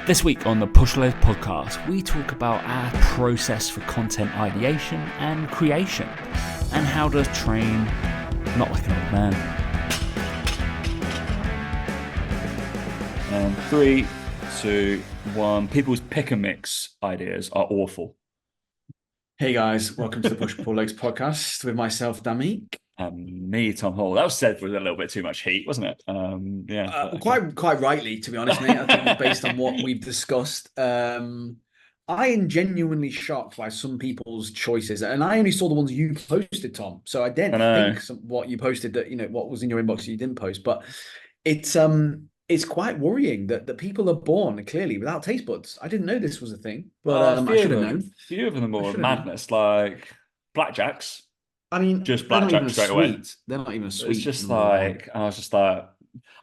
This week on the Push Loads podcast, we talk about our process for content ideation and creation, and how to train not like an old man. And 3, 2, 1. People's pick and mix ideas are awful. Hey guys, welcome to the Push Pull Legs podcast with myself, Damik. And me, Tom Hall. That was said with a little bit too much heat, wasn't it? Quite rightly, to be honest, mate. I think based on what we've discussed, I am genuinely shocked by some people's choices, and I only saw the ones you posted, Tom. So I didn't think what you posted that what was in your inbox you didn't post, but it's quite worrying that people are born clearly without taste buds. I didn't know this was a thing, but I should have known. A few of them are madness, like blackjacks. I mean, just blackjack straight away. They're not even sweet. It's just like, I was just like,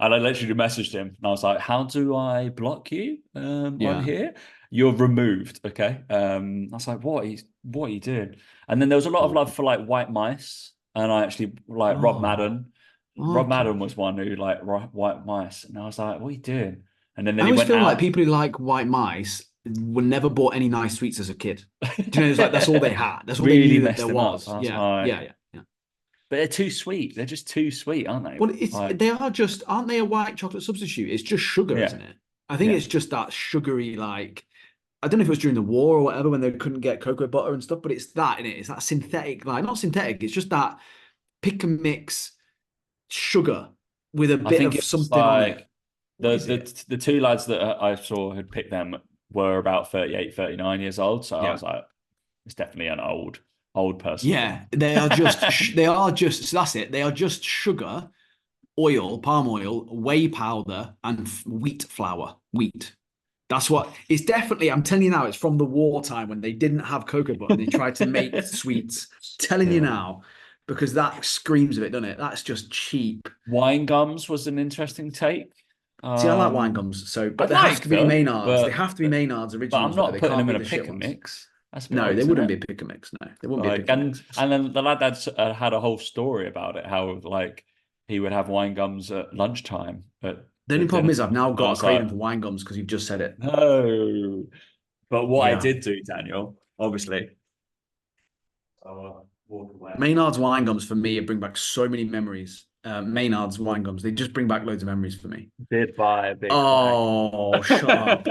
and I literally messaged him, and I was like, "How do I block you on here? You're removed, okay?" I was like, "What are you doing?" And then there was a lot of love for like white mice, and I actually like Rob Madden. Rob Madden was one who like white mice, and I was like, "What are you doing?" And then I always feel like people who like white mice were never bought any nice sweets as a kid. Do you know, it's like that's all they had. That's all really they knew that there was. Yeah. But they're too sweet. They're just too sweet, aren't they? Well, they are just, aren't they a white chocolate substitute? It's just sugar, isn't it? I think it's just that sugary, like, I don't know if it was during the war or whatever when they couldn't get cocoa butter and stuff, but it's that, innit? It's that synthetic, like, not synthetic, it's just that pick and mix sugar with a bit of something on it. The two lads that I saw had picked them were about 38, 39 years old. So I was like, it's definitely an old person. Yeah, they are just, so that's it. They are just sugar, oil, palm oil, whey powder, and wheat flour. Wheat. That's what it's definitely. I'm telling you now, it's from the wartime when they didn't have cocoa butter. They tried to make sweets. Telling you now, because that screams of it, doesn't it? That's just cheap. Wine gums was an interesting take. See, I like wine gums, but they have to be Maynards. They have to be Maynards originals. But I'm not putting them in a pick and mix. No, they wouldn't be a pick and mix. No, they wouldn't be a pick and mix. And then the lad had a whole story about it, how like he would have wine gums at lunchtime. But the only problem is I've now got a craving for wine gums because you've just said it. No, but what I did do, Daniel, obviously. Maynard's wine gums for me, it bring back so many memories. Maynard's wine gums, they just bring back loads of memories for me. Did buy a big shut up.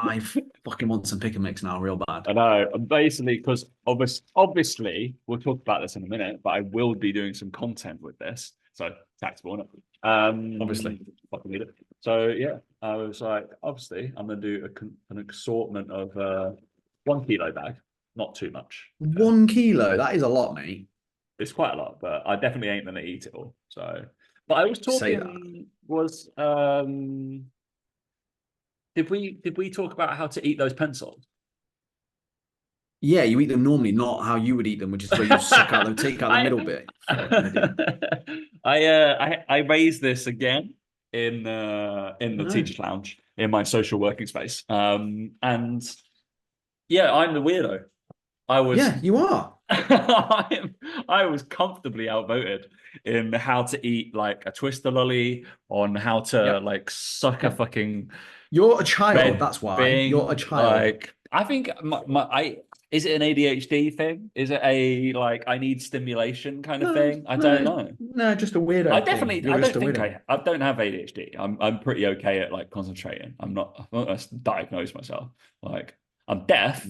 I fucking want some pick and mix now, real bad. I know, basically, because obviously we'll talk about this in a minute, but I will be doing some content with this, so taxable. Obviously. So yeah, I was like, obviously I'm going to do an assortment of 1 kilo bag, not too much. 1 kilo, that is a lot, mate. It's quite a lot, but I definitely ain't going to eat it all. So, but I was talking did we talk about how to eat those pencils? Yeah, you eat them normally, not how you would eat them, which is where you take out the middle bit. I raised this again in the teacher's lounge in my social working space. And yeah, I'm the weirdo. Yeah, you are. I was comfortably outvoted in how to eat like a Twister lolly, on how to like suck a fucking. You're a child. That's why you're a child. Like, I think is it an ADHD thing? Is it a like I need stimulation kind of thing? I don't know. No, just a weirdo. I don't have ADHD. I'm pretty okay at like concentrating. I'm not going to diagnose myself. Like I'm deaf.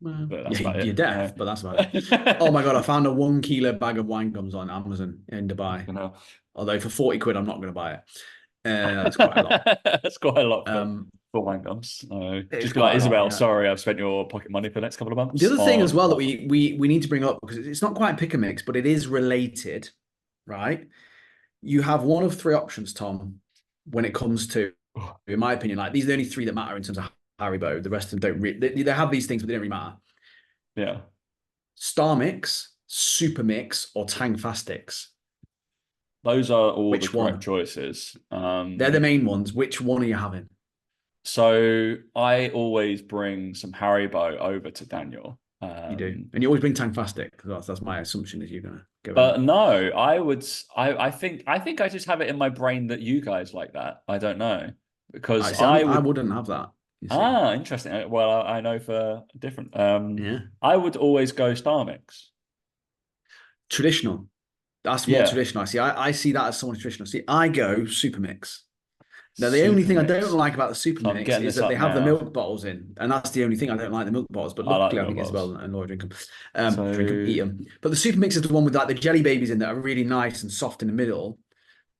But that's about it. You're deaf, but that's about it. Oh my god, I found a 1 kilo bag of wine gums on Amazon in Dubai. Although for 40 quid, I'm not going to buy it. That's quite a lot. That's quite a lot for wine gums. Just be like, Isabel, sorry, I've spent your pocket money for the next couple of months. The other thing as well that we need to bring up, because it's not quite pick and mix, but it is related, right? You have one of 3 options, Tom, when it comes to, in my opinion, like these are the only 3 that matter in terms of Haribo. The rest of them don't really. They have these things, but they don't really matter. Yeah. Star Mix, Super Mix, or Tang Fastix. Those are all the correct choices. They're the main ones. Which one are you having? So I always bring some Haribo over to Daniel. You do, and you always bring Tang Fastix. That's my assumption is you're gonna go. But no, I think I just have it in my brain that you guys like that. I don't know. Because I wouldn't have that. You see? Ah, interesting. Well, I know for different. Yeah. I would always go Star Mix. Traditional. That's more Yeah, traditional. I see. I see that as somewhat traditional. See, I go super mix. Now, the only super thing I don't mix. like about the super So I'm mix getting is this that they up have the now. milk bottles in, and that's the only thing I don't like the milk bottles. But I like luckily, the I milk think Isabel bottles. and Laura drink them, So eat them. But the super mix is the one with like the jelly babies in that are really nice and soft in the middle.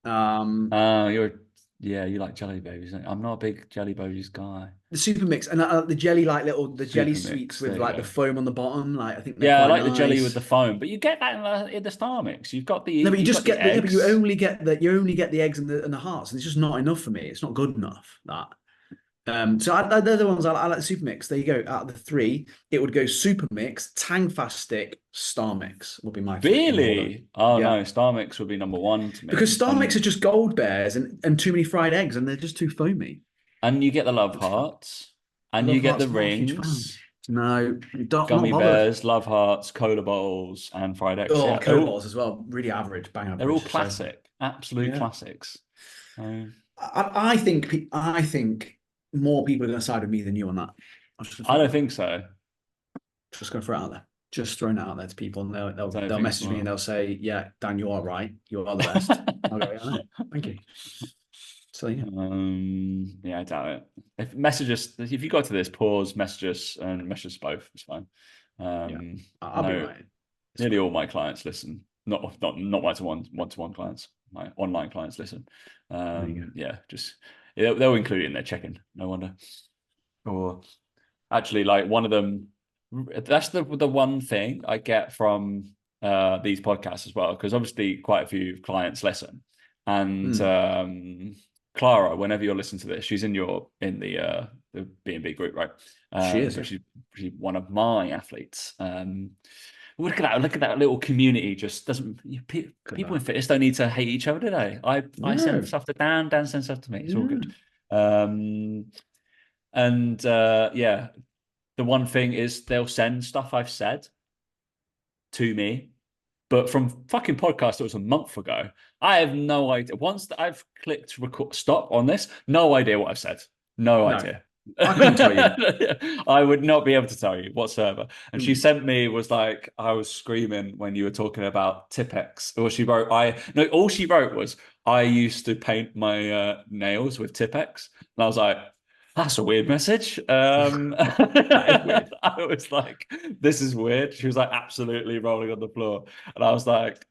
Um, you're yeah, you like jelly babies. I'm not a big jelly babies guy. the super mix and the jelly like the jelly Super sweets mix. There with you like the go. foam on the bottom. Like I think they're Yeah, I quite like the jelly with nice. the foam, but you get that in the Star Mix. No, but you You've got just the get the yeah, but eggs. you only get the eggs and the hearts, and it's just not enough for me. It's not good enough that. So they're the ones I like the super mix. There you go. Out of the three, it would go super mix, Tang Fast Stick, Star Mix would be my three in order. Really? Oh Yeah, no, Star Mix would be number one to because me. Star Mix are just gold bears and too many fried eggs, and they're just too foamy. And you get the love hearts, and you Love get the Hearts, not a huge fan. rings, No, I'm not gummy bothered. bears, love hearts, cola bottles, and fried eggs. Oh, Yeah, cola bottles as well. Really average, bang they're all average. So classic, absolute yeah, classics. So, I think more people are going to side with me than you on that. I'm just going to I throw it don't out there. think so. Just going to throw it out there. Just throwing it out there to people, and I don't they'll think as message me and well. they'll say, "Yeah, Dan, you are right. You are the best." I'll go, "Yeah, thank you." So yeah, Yeah, I doubt it. If you got to this, pause, message us, and message us both. It's fine. yeah, Um, I'll be no, right. It's nearly fine. all my clients listen. Not my one-to-one clients. My online clients listen. There you go. Yeah, just they'll include it in their check-in. No wonder. Or actually, like one of them. That's the one thing I get from these podcasts as well, because obviously quite a few clients listen, and Hmm. Clara, whenever you're listening to this, she's in the B&B group, right? She is, So yeah. she's one of my athletes. Look at that little community. Just doesn't Look at people in that. fitness don't need to hate each other, do they? I send No. stuff to Dan, Dan sends stuff to me. It's all Yeah. good. Um, and yeah, the one thing is they'll send stuff I've said to me, but from fucking podcast that was a month ago, I have no idea. Once I've clicked record stop on this, no idea what I've said. No No, idea. I couldn't tell you. I would not be able to tell you whatsoever. And she Hmm. sent me was like I was screaming when you were talking about Tipex. Or she wrote I no, all she wrote was I used to paint my nails with Tipex. And I was like, that's a weird message. That is weird. I was like, this is weird. She was like absolutely rolling on the floor. And I was like,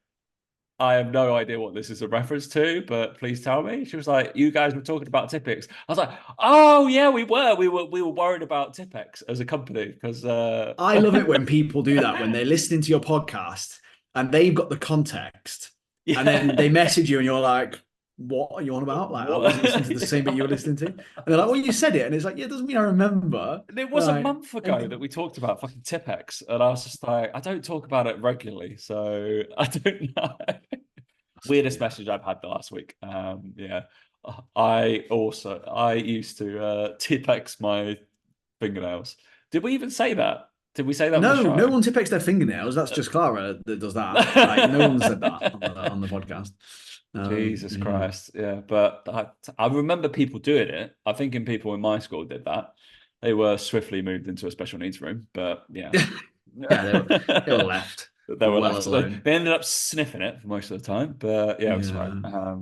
I have no idea what this is a reference to, but please tell me. She was like, you guys were talking about Tipex. I was like, oh yeah, we were worried about Tipex as a company because I love it when people do that, when they're listening to your podcast and they've got the context and then they yeah. message you and you're like, what are you on about? Like, I What? wasn't listening to the same bit you were listening to. And they're like, well, you said it. And it's like, yeah, it doesn't mean I remember. It was a Like, month ago that and we talked about fucking Tipex, and I was just like, I don't talk about it regularly, so I don't know. Weirdest yeah. message I've had the last week. Yeah. I used to Tipex my fingernails. Did we even say that? Did we say that on the No show? one tipex their fingernails. That's just Clara that does that. Like, no one said that on the podcast. Jesus Yeah. Christ. Yeah, but I remember people doing it. I think people in my school did that. They were swiftly moved into a special needs room, but yeah. Yeah, they were left They were well left. They alone. ended up sniffing it for most of the time, but yeah, it was fine. Yeah.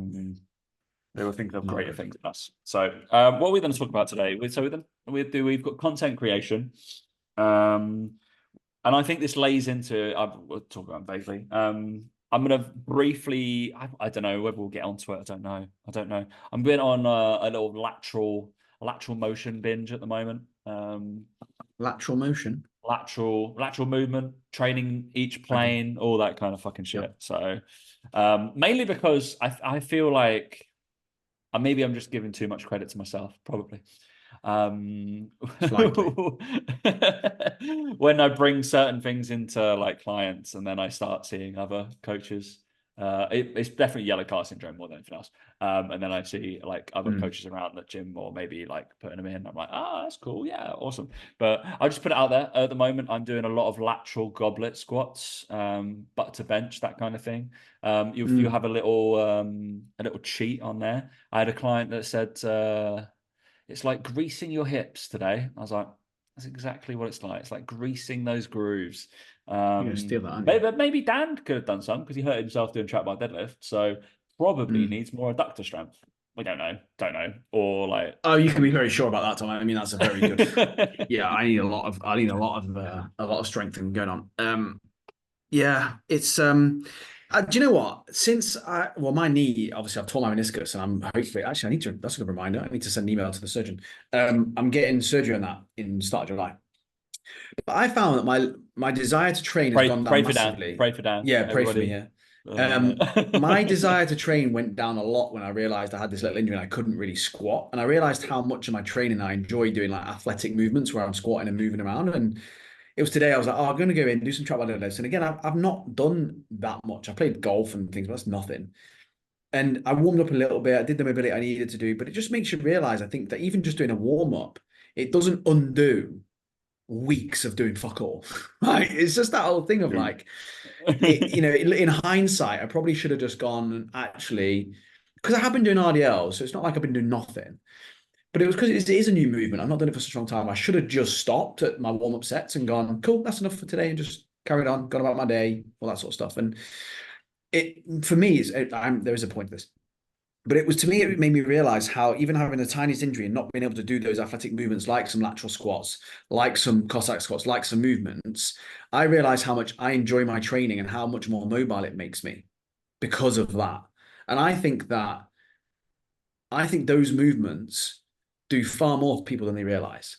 They were thinking of Not greater good. things than us. So, what are we going to talk about today? We've got content creation, um, and I think this lays into. We'll talk about it vaguely. I'm going to briefly. I don't know whether we'll get onto it. I don't know. I don't know. I'm going on a little lateral motion binge at the moment. Lateral motion. Lateral movement, training each Okay. plane, all that kind of fucking shit. Yep. So, mainly because I feel like maybe I'm just giving too much credit to myself, probably. Um, Slightly. when I bring certain things into like clients and then I start seeing other coaches, it's definitely yellow car syndrome more than anything else. And then I see like other Mm. coaches around the gym or maybe like putting them in. I'm like, that's cool. Yeah, awesome. But I just put it out there. At the moment, I'm doing a lot of lateral goblet squats, butt to bench, that kind of thing. You Mm. have a little cheat on there. I had a client that said it's like greasing your hips today. I was like, that's exactly what it's like. It's like greasing those grooves. You're gonna steal that, aren't you? Maybe Dan could have done some because he hurt himself doing trap bar deadlift. So probably needs more adductor strength. We don't know. Or like, oh, you can be very sure about that, Tom. I mean, that's a very good. Yeah, I need a lot of strength going on. Yeah, it's do you know what? My knee, obviously I've torn my meniscus and I'm hopefully actually I need to, that's a good reminder. I need to send an email to the surgeon. I'm getting surgery on that in start of July. But I found that my desire to train has gone down massively. Pray for Dan. Yeah, pray for me, Everybody. yeah. My desire to train went down a lot when I realized I had this little injury and I couldn't really squat. And I realized how much of my training I enjoy doing like athletic movements where I'm squatting and moving around. And it was today I was like, oh, I'm going to go in and do some trap bar deadlifts. And again, I've not done that much. I played golf and things, but that's nothing. And I warmed up a little bit. I did the mobility I needed to do, but it just makes you realize, I think, that even just doing a warm up, it doesn't undo weeks of doing fuck all. Like, it's just that whole thing of like, in hindsight, I probably should have just gone and actually, because I have been doing RDL, so it's not like I've been doing nothing. But it was because it is a new movement. I've not done it for such a long time. I should have just stopped at my warm-up sets and gone, cool, that's enough for today, and just carried on, gone about my day, all that sort of stuff. And it, for me, there is a point to this. But it made me realize how even having the tiniest injury and not being able to do those athletic movements like some lateral squats, like some Cossack squats, like some movements, I realized how much I enjoy my training and how much more mobile it makes me because of that. And I think those movements do far more for people than they realize.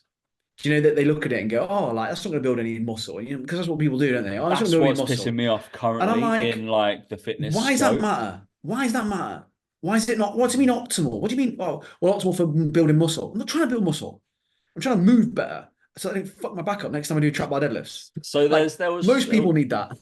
Do you know that they look at it and go, oh, like that's not going to build any muscle, because that's what people do, don't they? Oh, that's what's pissing me off currently in like the fitness. Why does that matter? Why does that matter? Why is it not? What do you mean optimal? What do you mean? Oh, well, optimal for building muscle. I'm not trying to build muscle. I'm trying to move better so I don't fuck my back up next time I do trap bar deadlifts. So most people need that.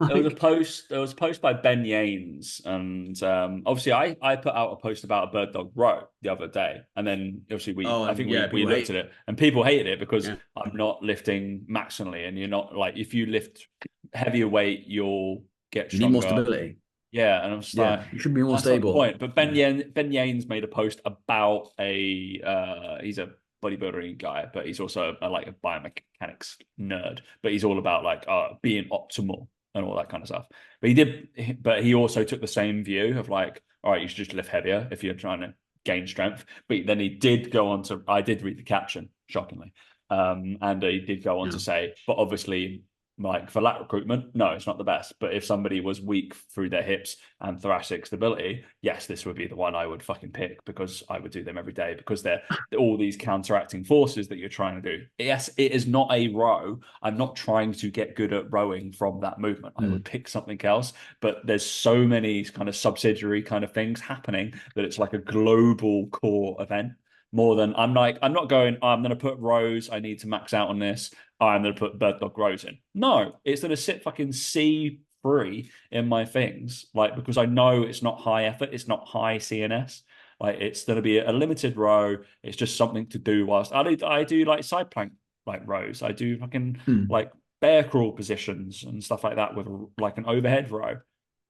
There was a post by Ben Yanes, and obviously I put out a post about a bird dog row the other day, and then obviously we looked at it and people hated it because I'm not lifting maximally, and you're not like, if you lift heavier weight you'll get stronger. You need more stability. Yeah, and I'm just like, you should be more stable. Point. But Ben Yanes made a post about he's a bodybuilding guy, but he's also a biomechanics nerd. But he's all about like being optimal and all that kind of stuff. But he also took the same view of like, all right, you should just lift heavier if you're trying to gain strength. But then he did go on to, I did read the caption, shockingly. And he did go on to say, but obviously, like for lat recruitment, no, it's not the best. But if somebody was weak through their hips and thoracic stability, yes, this would be the one I would fucking pick, because I would do them every day, because they're all these counteracting forces that you're trying to do. Yes, it is not a row. I'm not trying to get good at rowing from that movement. I would pick something else, but there's so many kind of subsidiary kind of things happening that it's like a global core event. More than I'm not going, I'm going to put rows, I need to max out on this, I'm going to put bird dog rows in. No, it's going to sit fucking C3 in my things, like, because I know it's not high effort, it's not high CNS. Like, it's going to be a limited row. It's just something to do whilst I do like side plank like rows. I do fucking like bear crawl positions and stuff like that with like an overhead row.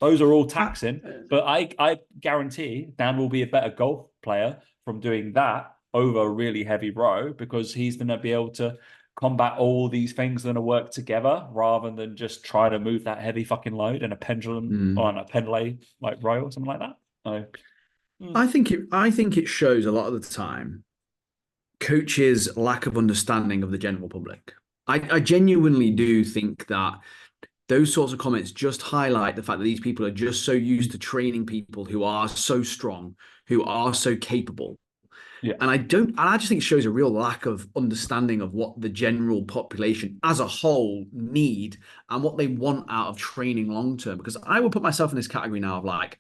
Those are all taxing, but I guarantee Dan will be a better golf player from doing that over a really heavy row, because he's going to be able to combat all these things that are work together rather than just try to move that heavy fucking load in a pendulum on a pendulay like row or something like that. So, I think it shows a lot of the time coaches' lack of understanding of the general public. I genuinely do think that those sorts of comments just highlight the fact that these people are just so used to training people who are so strong, who are so capable. Yeah. And I just think it shows a real lack of understanding of what the general population as a whole need and what they want out of training long term. Because I would put myself in this category now of like,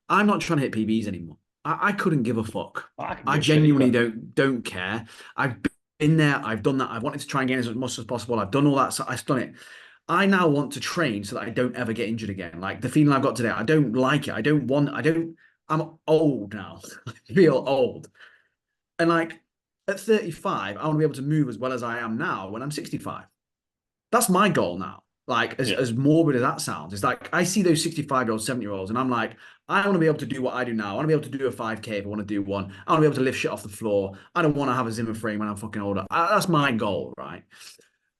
I'm not trying to hit PBs anymore. I couldn't give a fuck. I genuinely don't care. I've been there. I've done that. I've wanted to try and gain as much muscle as possible. I've done all that. So I've done it. I now want to train so that I don't ever get injured again. Like the feeling I've got today, I don't like it. I'm old now. I feel old. And like at 35, I want to be able to move as well as I am now when I'm 65. That's my goal now. Like as morbid as that sounds, it's like I see those 65-year-olds, 70-year-olds, and I'm like, I want to be able to do what I do now. I want to be able to do a 5K if I want to do one. I want to be able to lift shit off the floor. I don't want to have a Zimmer frame when I'm fucking older. That's my goal, right?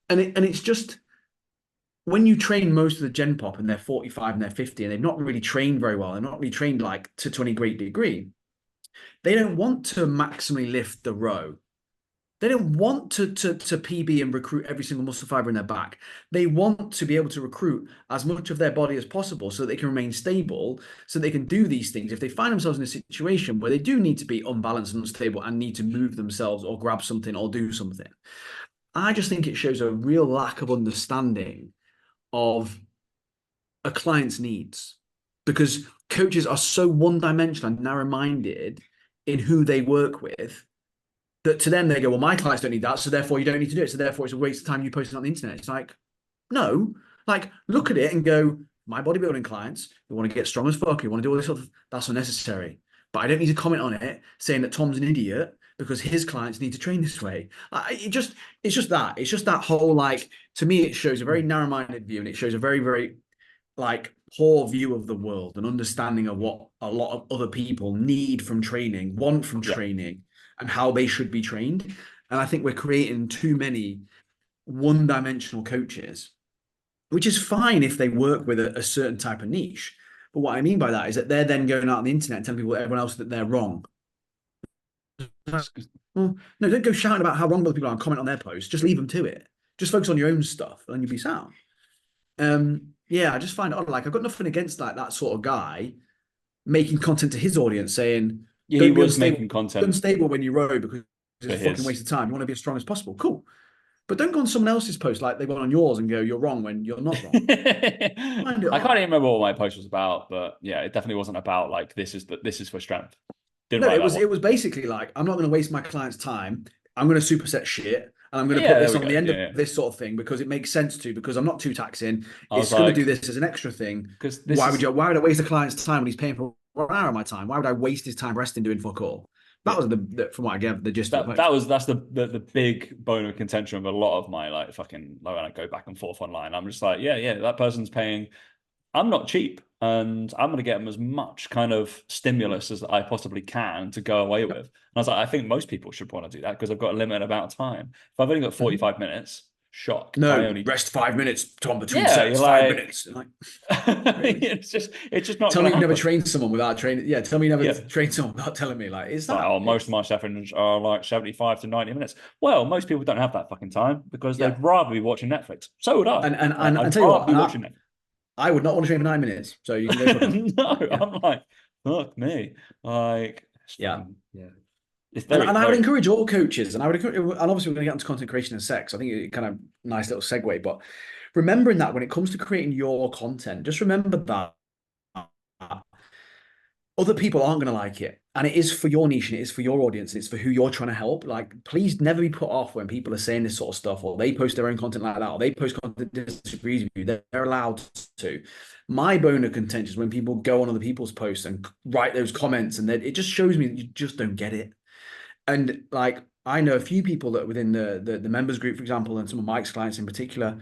And it's just when you train most of the Gen Pop and they're 45 and they're 50 and they've not really trained very well, they're not really trained like to any great degree. They don't want to maximally lift the row. They don't want to PB and recruit every single muscle fiber in their back. They want to be able to recruit as much of their body as possible so that they can remain stable, so they can do these things. If they find themselves in a situation where they do need to be unbalanced and unstable and need to move themselves or grab something or do something, I just think it shows a real lack of understanding of a client's needs, because coaches are so one-dimensional and narrow-minded in who they work with that to them they go, well, my clients don't need that, so therefore you don't need to do it. So therefore it's a waste of time you post it on the internet. It's like, no, like look at it and go, my bodybuilding clients, they want to get strong as fuck, you want to do all this stuff, that's unnecessary. But I don't need to comment on it saying that Tom's an idiot because his clients need to train this way. It's just that whole, like, to me, it shows a very narrow-minded view, and it shows a very, very like poor view of the world and understanding of what a lot of other people need from training, want from training, and how they should be trained. And I think we're creating too many one-dimensional coaches, which is fine if they work with a certain type of niche. But what I mean by that is that they're then going out on the internet and telling people, everyone else, that they're wrong. Well, no, don't go shouting about how wrong other people are and comment on their posts. Just leave them to it. Just focus on your own stuff and you'll be sound. Yeah, I just find it odd. Like, I've got nothing against that sort of guy making content to his audience, saying, yeah, he was making content unstable when you row because it's a fucking waste of time. You want to be as strong as possible. Cool. But don't go on someone else's post like they went on yours and go, you're wrong when you're not wrong. I can't even remember what my post was about, but yeah, it definitely wasn't about like this is for strength. It was basically like, I'm not going to waste my client's time. I'm going to superset shit. And I'm going to put this on the end of this sort of thing because it makes sense to, because I'm not too taxing. It's going to do this as an extra thing. Why would I waste a client's time when he's paying for 1 hour of my time? Why would I waste his time resting doing fuck all? That was from what I get, the gist of it. That's the big bone of contention of a lot of my like fucking, like, when I go back and forth online, I'm just like, yeah, that person's paying. I'm not cheap, and I'm going to get them as much kind of stimulus as I possibly can to go away with. And I was like, I think most people should want to do that because I've got a limited amount of time. If I've only got 45 minutes, shock. No, rest 5 minutes, Tom, between sets, 5 minutes. Like, it's just not. Tell me you've never trained someone without training. Yeah, tell me you never trained someone without telling me. Like, is that? Like, most of my sessions are like 75 to 90 minutes. Well, most people don't have that fucking time because they'd rather be watching Netflix. So would I. And I tell you what, I would not want to train for 9 minutes. So you can go. No, I'm like, fuck me. Like, yeah. And I would encourage all coaches, and obviously we're going to get into content creation and sex. I think it's kind of nice little segue, but remembering that when it comes to creating your content, just remember that other people aren't going to like it, and it is for your niche, and it is for your audience, and it's for who you're trying to help. Like, please never be put off when people are saying this sort of stuff, or they post their own content like that, or they post content that disagrees with you. They're allowed to. My bone of contention is when people go on other people's posts and write those comments, and it just shows me that you just don't get it. And like, I know a few people that within the members group, for example, and some of Mike's clients in particular,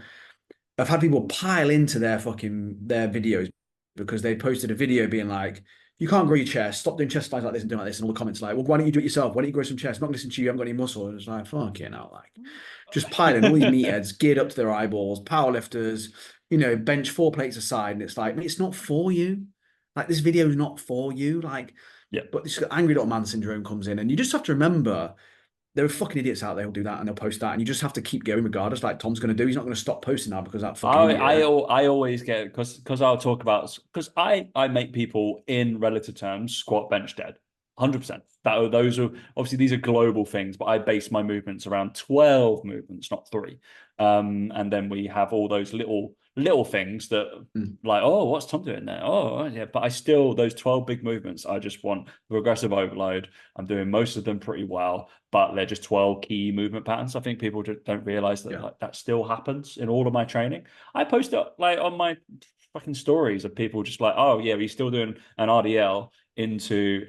have had people pile into their videos because they posted a video being like, you can't grow your chest, stop doing chest flies like this and doing like this. And all the comments like, well, why don't you do it yourself? Why don't you grow some chest? I'm not listening to you, you haven't got any muscle. And it's like, fuck it now. Like, just piling all these meatheads geared up to their eyeballs, powerlifters, bench 4 plates aside. And it's like, it's not for you. Like, this video is not for you. Like, but this angry little man syndrome comes in, and you just have to remember there are fucking idiots out there who'll do that and they'll post that, and you just have to keep going regardless. Like Tom's going to do, he's not going to stop posting now because that fucking. I always get, because I'll talk about, because I make people in relative terms squat, bench, dead, 100%. Those are obviously, these are global things, but I base my movements around 12 movements, not 3. And then we have all those little things that like, oh, what's Tom doing there? Oh, yeah. But I still, those 12 big movements, I just want progressive overload. I'm doing most of them pretty well, but they're just 12 key movement patterns. I think people just don't realize that like, that still happens in all of my training. I post it like on my fucking stories of people just like, oh yeah, he's still doing an RDL into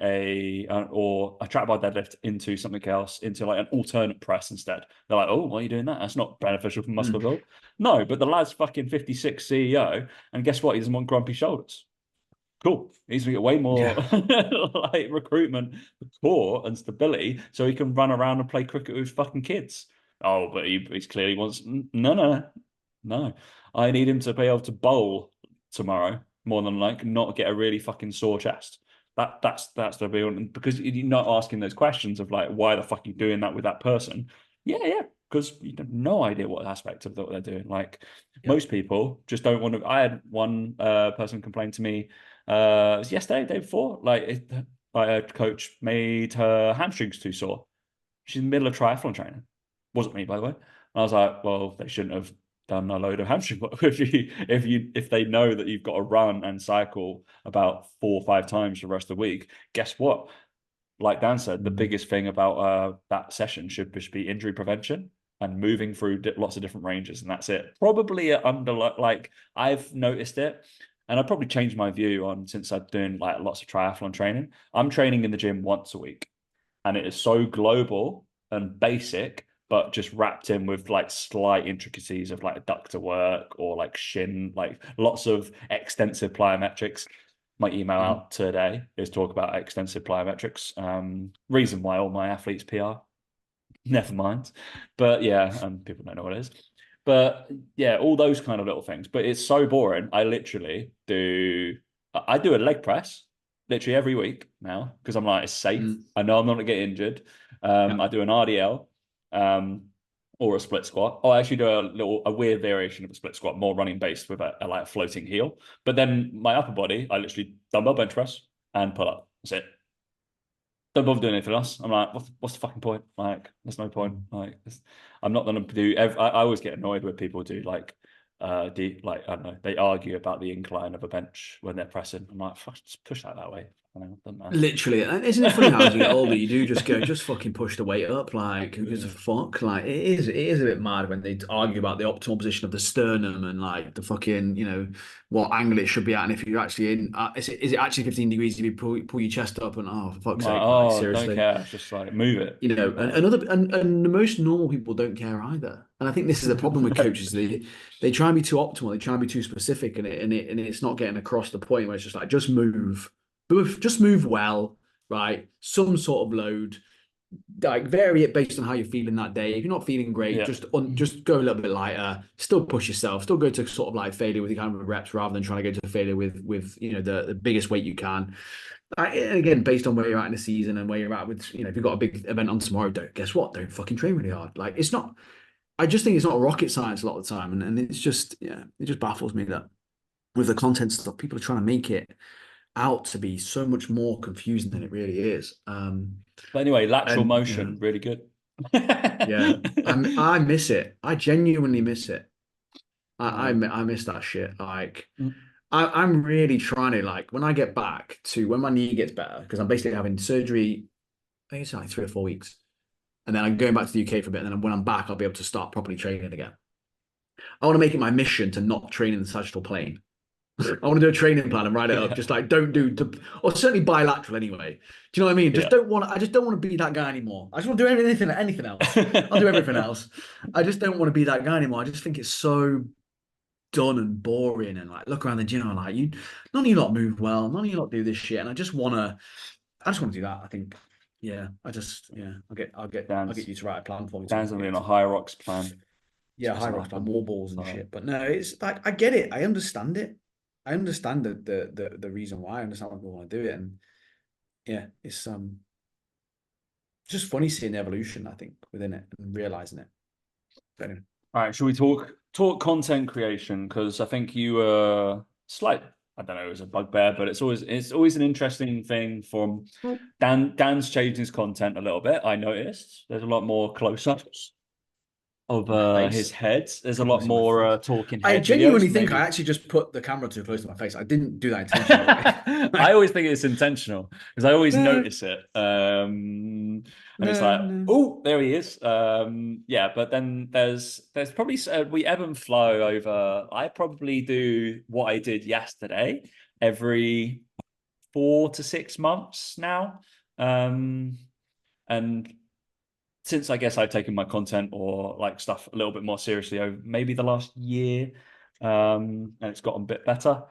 or a trap bar deadlift into something else, into like an alternate press instead. They're like, oh, why are you doing that? That's not beneficial for muscle build. No, but the lad's fucking 56 CEO, and guess what? He doesn't want grumpy shoulders. Cool. He's gonna get way more like recruitment, core and stability, so he can run around and play cricket with fucking kids. Oh, but he's clearly wants no. I need him to be able to bowl tomorrow more than like not get a really fucking sore chest. That's the real, because you're not asking those questions of like, why the fuck are you doing that with that person? Yeah, because you have no idea what aspect of what they're doing. Like most people just don't want to. I had one person complain to me it was yesterday, day before, like a coach made her hamstrings too sore. She's in the middle of triathlon training. Wasn't me, by the way. And I was like, well, they shouldn't have done a load of hamstring work if they know that you've got to run and cycle about 4 or 5 times the rest of the week. Guess what? Like Dan said, the biggest thing about that session should just be injury prevention and moving through lots of different ranges, and that's it. Probably under like I've noticed it, and I've probably changed my view on since I've doing like lots of triathlon training. I'm training in the gym once a week, and it is so global and basic, but just wrapped in with like slight intricacies of like adductor work or like shin, like lots of extensive plyometrics. My email out today is talk about extensive plyometrics. Reason why all my athletes PR. Never mind. But yeah, people don't know what it is. But yeah, all those kind of little things. But it's so boring. I do a leg press literally every week now because I'm like, it's safe. I know I'm not going to get injured. I do an RDL or a split squat. I actually do a weird variation of a split squat, more running based with a like floating heel. But then my upper body, I literally dumbbell bench press and pull up. That's it. Don't bother doing anything else. I'm like, what's the fucking point? Like, there's no point. Like, I'm not going to do. I always get annoyed when people do like, I don't know, they argue about the incline of a bench when they're pressing. I'm like, fuck, just push that way. I know, doesn't matter. Literally, and isn't it funny how as you get older, you do just go, just fucking push the weight up, like who gives a fuck? Like it is a bit mad when they argue about the optimal position of the sternum and like the fucking, what angle it should be at, and if you're actually in, is it actually 15 degrees if you pull your chest up and oh for fuck's sake, like, seriously, don't care, just like move it. And the most normal people don't care either, and I think this is the problem with coaches. They try and be too optimal, they try and be too specific, and it's not getting across the point where it's just like just move. Just move well, right? Some sort of load, like vary it based on how you're feeling that day. If you're not feeling great, just go a little bit lighter. Still push yourself. Still go to sort of like failure with your kind of reps rather than trying to go to failure with the biggest weight you can. And again, based on where you're at in the season and where you're at with if you've got a big event on tomorrow, don't fucking train really hard. Like it's not. I just think it's not rocket science a lot of the time, and it's just it just baffles me that with the content stuff, people are trying to make it out to be so much more confusing than it really is. But anyway, lateral motion, really good. I miss it. I genuinely miss it. I miss that shit. Like, I'm really trying to like when I get back to when my knee gets better because I'm basically having surgery. I think it's like 3 or 4 weeks, and then I'm going back to the UK for a bit. And then when I'm back, I'll be able to start properly training again. I want to make it my mission to not train in the sagittal plane. I want to do a training plan and write it up. Just like don't do, or certainly bilateral anyway. Do you know what I mean? I just don't want to be that guy anymore. I just want to do anything else. I'll do everything else. I just don't want to be that guy anymore. I just think it's so done and boring. And like look around the gym, I'm like none of you lot move well. None of you lot do this shit. And I just want to do that. I think. Yeah, I'll get you to write a plan for me. Dan's on a Hyrox plan. Yeah, Hyrox plan, wall balls and shit. But no, it's like I get it. I understand it. I understand the reason why. I understand why people want to do it, and yeah, it's just funny seeing the evolution. I think within it and realizing it. But anyway. All right, should we talk content creation? Because I think you I don't know, it was a bugbear, but it's always an interesting thing from Dan's changed his content a little bit. I noticed there's a lot more close-ups of his head. There's a lot more talking head. I genuinely think I actually just put the camera too close to my face. I didn't do that intentionally. I always think it's intentional because I always notice it. And it's like, oh, there he is. But then there's probably we ebb and flow over. I probably do what I did yesterday every 4 to 6 months now. And since I guess I've taken my content or like stuff a little bit more seriously over maybe the last year, and it's gotten a bit better.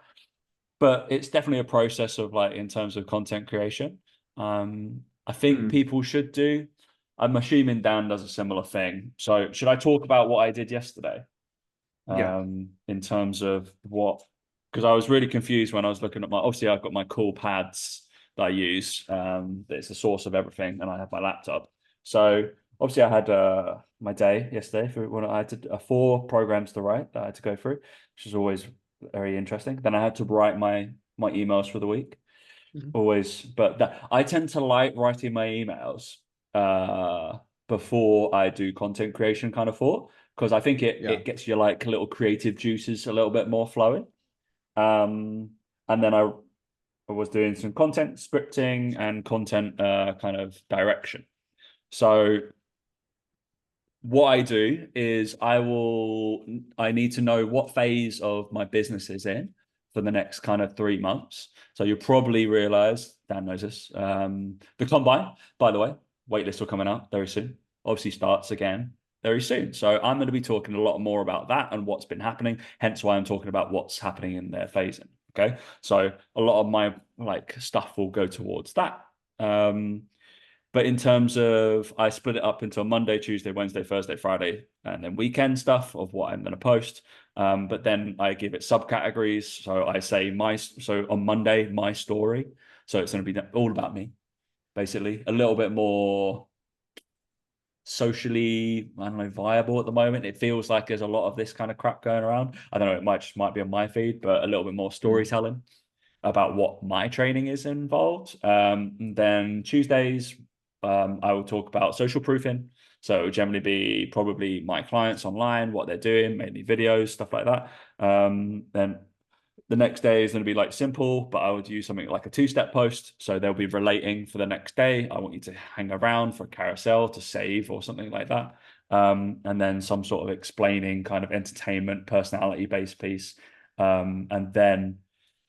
But it's definitely a process of like in terms of content creation. I think people should do. I'm assuming Dan does a similar thing. So should I talk about what I did yesterday? Yeah. In terms of what, because I was really confused when I was looking at obviously I've got my cool pads that I use. It's the source of everything, and I have my laptop. So obviously I had my day yesterday for when I had 4 programs to write that I had to go through, which is always very interesting. Then I had to write my emails for the week. Always, but I tend to like writing my emails before I do content creation kind of thought, because I think it gets your like little creative juices a little bit more flowing. And then I was doing some content scripting and content kind of direction. So what I do is I need to know what phase of my business is in for the next kind of 3 months. So you'll probably realize, Dan knows this, the combine, by the way, waitlist will coming out very soon. Obviously starts again very soon. So I'm going to be talking a lot more about that and what's been happening. Hence why I'm talking about what's happening in their phasing. Okay. So a lot of my like stuff will go towards that. But in terms of, I split it up into a Monday, Tuesday, Wednesday, Thursday, Friday, and then weekend stuff of what I'm going to post. But then I give it subcategories. So I say so on Monday, my story. So it's going to be all about me, basically. A little bit more socially, I don't know, viable at the moment. It feels like there's a lot of this kind of crap going around. I don't know, it might be on my feed, but a little bit more storytelling about what my training is involved. Then Tuesdays, I will talk about social proofing. So it will generally be probably my clients online, what they're doing, mainly videos, stuff like that. Then the next day is going to be like simple, but I would use something like a 2-step post. So they'll be relating for the next day. I want you to hang around for a carousel to save or something like that. And then some sort of explaining kind of entertainment, personality based piece. And then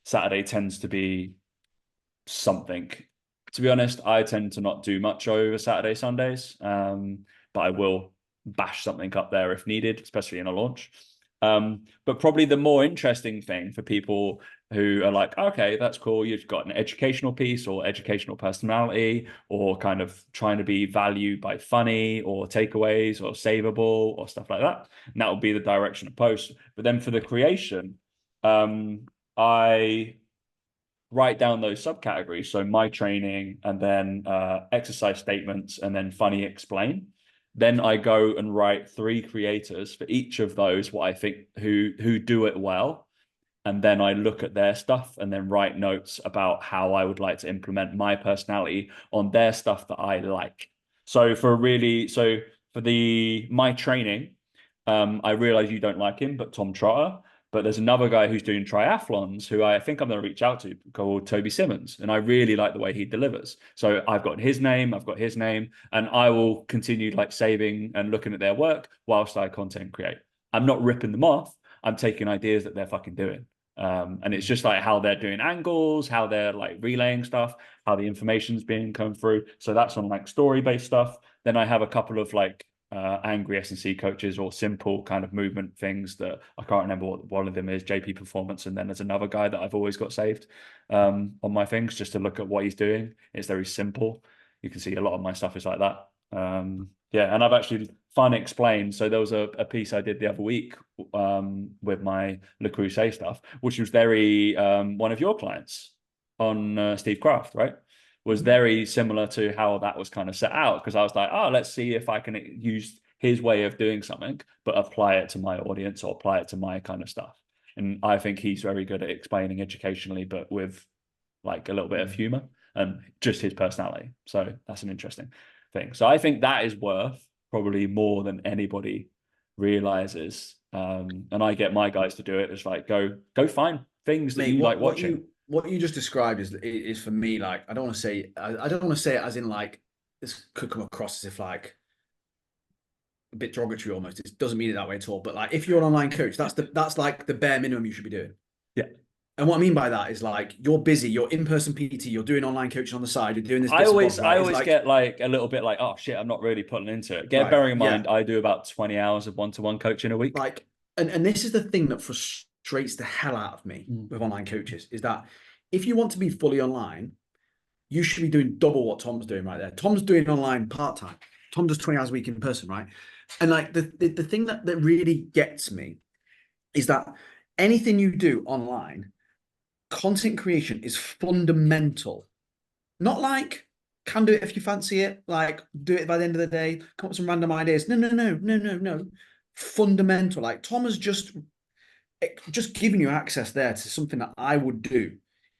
Saturday tends to be something. To be honest, I tend to not do much over Saturday, Sundays, but I will bash something up there if needed, especially in a launch. But probably the more interesting thing for people who are like, okay, that's cool. You've got an educational piece or educational personality or kind of trying to be value by funny or takeaways or savable or stuff like that. And that will be the direction of post. But then for the creation, I write down those subcategories. So my training and then exercise statements and then funny explain. Then I go and write 3 creators for each of those, what I think who do it well. And then I look at their stuff and then write notes about how I would like to implement my personality on their stuff that I like. So for my training, I realize you don't like him, but Tom Trotter. But there's another guy who's doing triathlons who I think I'm going to reach out to called Toby Simmons. And I really like the way he delivers. So I've got his name, and I will continue like saving and looking at their work whilst I content create. I'm not ripping them off. I'm taking ideas that they're fucking doing. And it's just like how they're doing angles, how they're like relaying stuff, how the information's being come through. So that's on like story-based stuff. Then I have a couple of like angry S&C coaches or simple kind of movement things that I can't remember what one of them is, JP Performance. And then there's another guy that I've always got saved on my things just to look at what he's doing. It's very simple. You can see a lot of my stuff is like that. Yeah, and I've actually fun explained. So there was a piece I did the other week with my Le Creuset stuff, which was very one of your clients on Steve Craft, right? Was very similar to how that was kind of set out, because I was like, oh, let's see if I can use his way of doing something, but apply it to my audience or apply it to my kind of stuff. And I think he's very good at explaining educationally, but with like a little bit of humor and just his personality. So that's an interesting thing. So I think that is worth probably more than anybody realizes. And I get my guys to do it. It's like, go find things that you like watching. What you just described is for me, like, I don't want to say it as in like this could come across as if like a bit derogatory almost. It doesn't mean it that way at all. But like if you're an online coach, that's like the bare minimum you should be doing. Yeah. And what I mean by that is like you're busy, you're in-person PT, you're doing online coaching on the side, you're doing this bits and bobs, right? I It's always like, get like a little bit like, oh shit, I'm not really putting into it. right, Bearing in yeah, mind, I do about 20 hours of one-to-one coaching a week. like, and this is the thing that frustrates the hell out of me Mm. with online coaches is that if you want to be fully online, you should be doing double what Tom's doing right there. Tom's doing online part-time. Tom does 20 hours a week in person, right? And like the thing that really gets me is that anything you do online, content creation is fundamental. Not like can do it if you fancy it, like do it by the end of the day, come up with some random ideas. No. Fundamental. Like Tom has just given you access there to something that I would do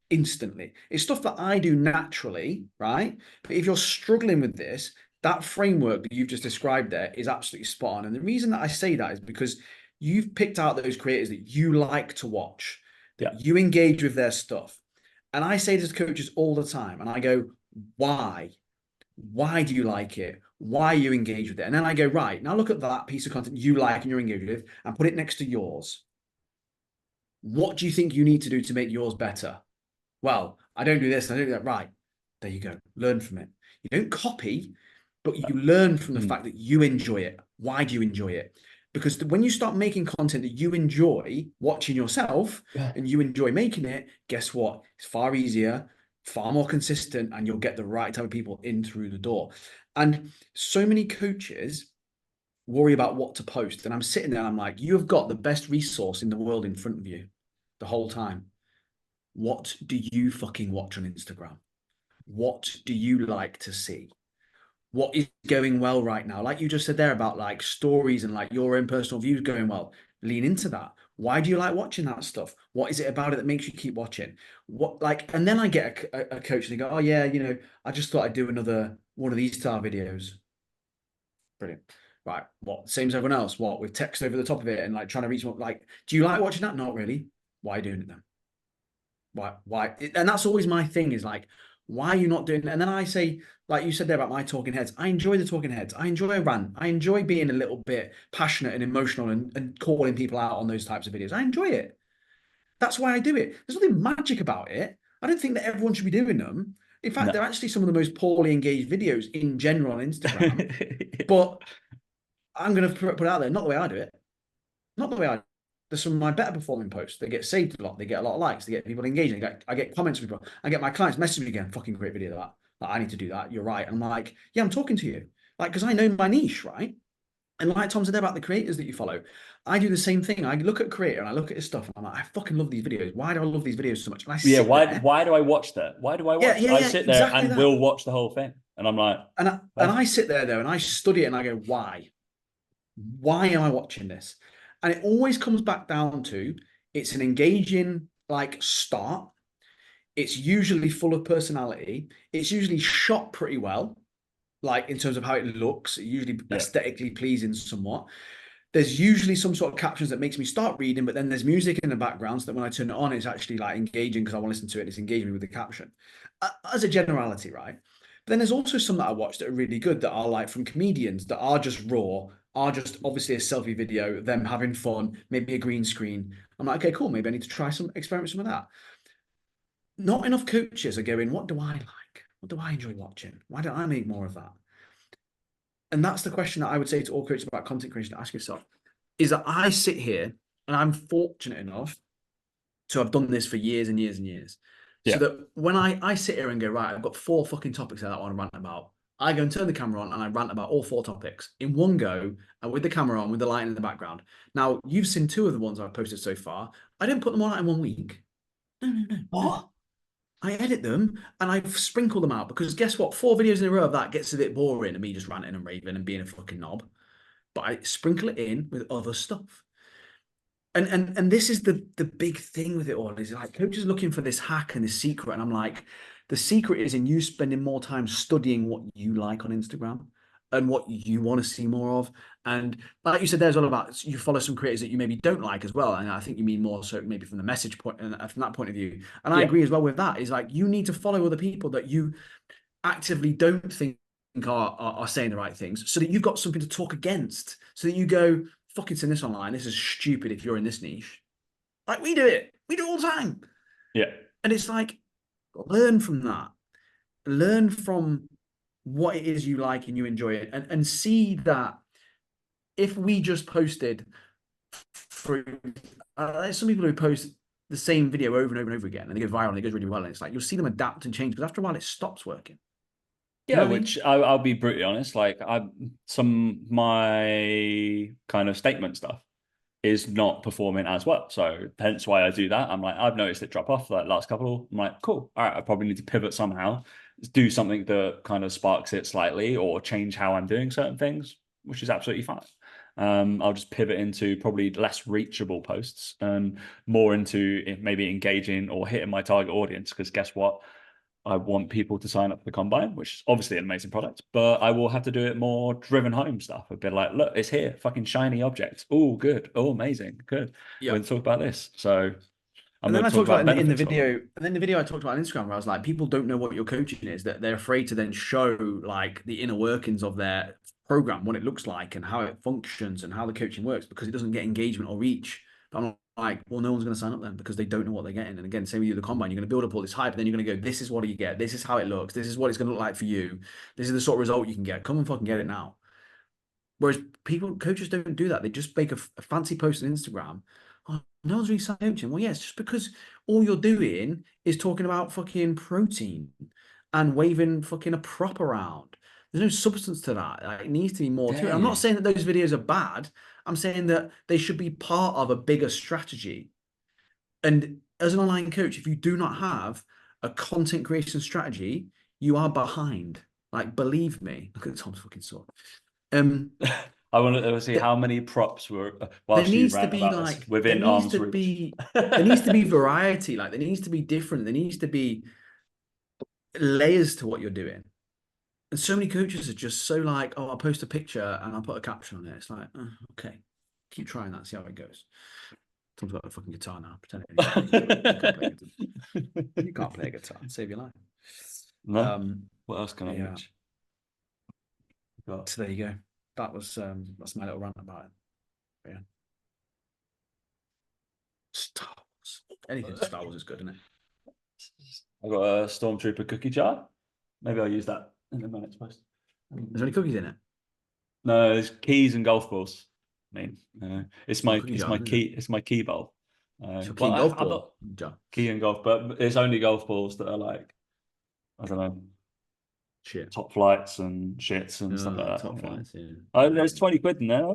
instantly. It's stuff that I do naturally, right? But if you're struggling with this, that framework that you've just described there is absolutely spot on. And the reason that I say that is because you've picked out those creators that you like to watch, that you engage with their stuff. And I say this to coaches all the time, and I go, why? Why do you like it? Why you engage with it? And then I go, right, now look at that piece of content you like and you're engaged with and put it next to yours. What do you think you need to do to make yours better? Well, I don't do this, I don't do that. Right. There you go. Learn from it. You don't copy, but you learn from the fact that you enjoy it. Why do you enjoy it? Because when you start making content that you enjoy watching yourself and you enjoy making it, guess what? It's far easier, far more consistent, and you'll get the right type of people in through the door. And so many coaches worry about what to post. And I'm sitting there and I'm like, you have got the best resource in the world in front of you the whole time. What do you fucking watch on Instagram? What do you like to see? What is going well right now? Like you just said there about like stories and like your own personal views going well. Lean into that. Why do you like watching that stuff? What is it about it that makes you keep watching? What like, and then I get a coach and they go, oh yeah, you know, I just thought I'd do another one of these style videos. Brilliant. Right. What? Same as everyone else. What? With text over the top of it and like trying to reach one. Like, do you like watching that? Not really. Why are you doing it then? Why? And that's always my thing is like, why are you not doing it? And then I say, like you said there about my talking heads, I enjoy the talking heads. I enjoy a rant. I enjoy being a little bit passionate and emotional and calling people out on those types of videos. I enjoy it. That's why I do it. There's nothing magic about it. I don't think that everyone should be doing them. In fact, they're actually some of the most poorly engaged videos in general on Instagram. But I'm going to put it out there, not the way I do it. Not the way I do it. There's some of my better performing posts. They get saved a lot. They get a lot of likes. They get people engaging. I get comments from people. I get my clients messaging me again. Fucking great video that. Like, I need to do that. You're right. And I'm like, yeah, I'm talking to you. Like, because I know my niche, right? And like Tom said about the creators that you follow, I do the same thing. I look at a creator and I look at his stuff and I'm like, I fucking love these videos. Why do I love these videos so much? And I sit why do I watch that? Why do I watch? I sit there exactly and will watch the whole thing. And I'm like, and I sit there though and I study it and I go, why? Why am I watching this? And it always comes back down to it's an engaging like start. It's usually full of personality. It's usually shot pretty well, like in terms of how it looks, usually aesthetically pleasing somewhat. There's usually some sort of captions that makes me start reading, but then there's music in the background so that when I turn it on, it's actually like engaging because I want to listen to it. It's engaging me with the caption as a generality, right? But then there's also some that I watch that are really good that are like from comedians that are just raw, are just obviously a selfie video, them having fun, maybe a green screen. I'm like, okay, cool. Maybe I need to try experiment some of that. Not enough coaches are going, what do I like? What do I enjoy watching? Why don't I make more of that? And that's the question that I would say to all coaches about content creation to ask yourself, is that I sit here and I'm fortunate enough to have done this for years and years and years. So that when I sit here and go, right, I've got 4 fucking topics that I want to rant about, I go and turn the camera on and I rant about all 4 topics in one go and with the camera on, with the light in the background. Now, you've seen 2 of the ones I've posted so far. I didn't put them all out in 1 week. No. What? I edit them and I sprinkle them out because guess what? 4 videos in a row of that gets a bit boring and me just ranting and raving and being a fucking knob. But I sprinkle it in with other stuff. And this is the big thing with it all is like coaches looking for this hack and this secret. And I'm like, the secret is in you spending more time studying what you like on Instagram and what you want to see more of. And like you said, there's all about you follow some creators that you maybe don't like as well. And I think you mean more so maybe from the message point and from that point of view. And I agree as well with that. Is like you need to follow other people that you actively don't think are saying the right things so that you've got something to talk against. So that you go, fucking send this online. This is stupid if you're in this niche. Like we do it. We do it all the time. Yeah. And it's like, learn from that. Learn from what it is you like and you enjoy it, and see that if we just posted for there's some people who post the same video over and over and over again and they go viral and it goes really well, and it's like you'll see them adapt and change, but after a while it stops working. You Yeah, know what I mean? which I'll be brutally honest, like my kind of statement stuff is not performing as well. So hence why I do that. I'm like, I've noticed it drop off like last couple. I'm like, cool. All right, I probably need to pivot somehow, do something that kind of sparks it slightly or change how I'm doing certain things, which is absolutely fine. I'll just pivot into probably less reachable posts and more into maybe engaging or hitting my target audience. Because guess what? I want people to sign up for the combine, which is obviously an amazing product, but I will have to do it more driven home stuff. A bit like, look, it's here, fucking shiny objects. Oh, good. Oh, amazing. Good. Yeah. We're going to talk about this. So I'm And then going I to talk talked about about in the benefits from video, them. and then the video I talked about on Instagram, where I was like, people don't know what your coaching is, that they're afraid to then show like the inner workings of their program, what it looks like and how it functions and how the coaching works, because it doesn't get engagement or reach. But I'm like, well, no one's going to sign up then because they don't know what they're getting. And again, same with you, the combine, you're going to build up all this hype, and then you're going to go, this is what you get, this is how it looks, this is what it's going to look like for you, this is the sort of result you can get. Come and fucking get it now. Whereas coaches don't do that. They just make a fancy post on Instagram. Oh, no one's really coaching. Well, yes, just because all you're doing is talking about fucking protein and waving fucking a prop around. There's no substance to that. Like, it needs to be more to it. I'm not Yeah. saying that those videos are bad. I'm saying that they should be part of a bigger strategy. And as an online coach, if you do not have a content creation strategy, you are behind. Like, believe me. Look at Tom's fucking sword. I want to see how many props were There whilst you needs to rant be about this like within arm's reach. there needs to be variety, like there needs to be different, there needs to be layers to what you're doing. And so many coaches are just so like, oh, I'll post a picture and I'll put a caption on it. It's like, oh, okay, keep trying that, see how it goes. Tom's got a fucking guitar now, pretending you can't play a guitar. You can't play a guitar, save your life. No. What else can I Yeah. reach? So there you go. That's my little rant about it. Yeah. Star Wars. Anything Star Wars is good, isn't it? I got a Stormtrooper cookie jar. Maybe I'll use that in the next post. Is there any cookies in it? No, there's keys and golf balls. I mean, it's my key it's my key bowl. key and golf I'm ball not jar. key and golf, but it's only golf balls that are like, I don't know, Shit. top flights and shits and stuff like that. Top flights, yeah. Oh, there's 20 quid in there.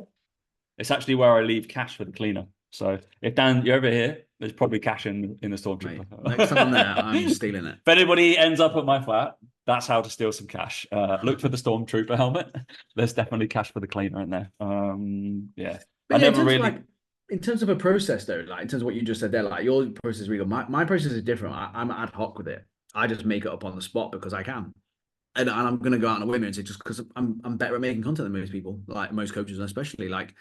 It's actually where I leave cash for the cleaner. So if Dan, you're over here, there's probably cash in the Stormtrooper. Mate, next time I'm there, I'm stealing it. If anybody ends up at my flat, that's how to steal some cash. Look for the Stormtrooper helmet. There's definitely cash for the cleaner in there. Yeah. But yeah, in terms of a process though, like in terms of what you just said there, like your process is real. My process is different. I'm ad hoc with it. I just make it up on the spot because I can. And I'm gonna go out on a whim and say just because I'm better at making content than most people, like most coaches, and especially like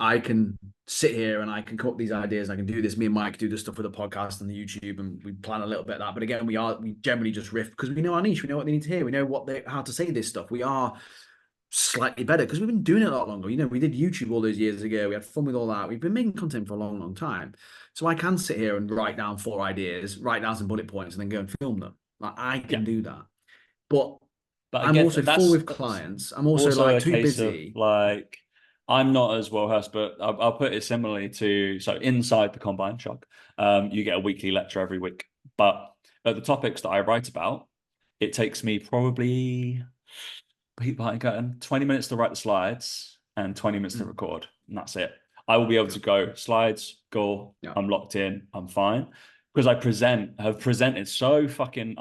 I can sit here and I can come up with these ideas. I can do this. Me and Mike do this stuff with the podcast and the YouTube, and we plan a little bit of that. But again, we generally just riff because we know our niche. We know what they need to hear. We know how to say this stuff. We are slightly better because we've been doing it a lot longer. You know, we did YouTube all those years ago. We had fun with all that. We've been making content for a long, long time. So I can sit here and write down 4 ideas, write down some bullet points, and then go and film them. Like I can do that. But I'm also full with clients. I'm also like too busy. Like I'm not as well versed, but I'll put it similarly to so inside the Combine Shock, you get a weekly lecture every week. But the topics that I write about, it takes me probably 20 minutes to write the slides and 20 minutes to record, and that's it. I will be able to go slides, go. Yeah. I'm locked in. I'm fine because have presented so fucking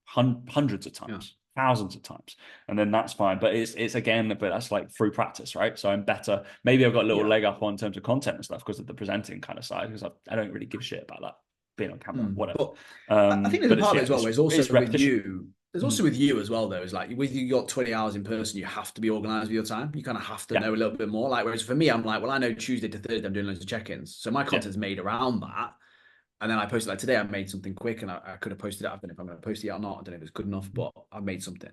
hundreds of times. Thousands of times, and then that's fine. But it's again, but that's like through practice, right? So I'm better. Maybe I've got a little leg up on terms of content and stuff because of the presenting kind of side. Because I don't really give a shit about that being on camera, whatever. I think there's a part of it as well. There's also with you. There's also with you as well, though. Is like with you got 20 hours in person, you have to be organized with your time. You kind of have to know a little bit more. Like whereas for me, I'm like, well, I know Tuesday to Thursday I'm doing loads of check-ins, so my content's made around that. And then I posted like today, I made something quick and I could have posted it. I don't know if I'm going to post it yet or not. I don't know if it's good enough, but I made something.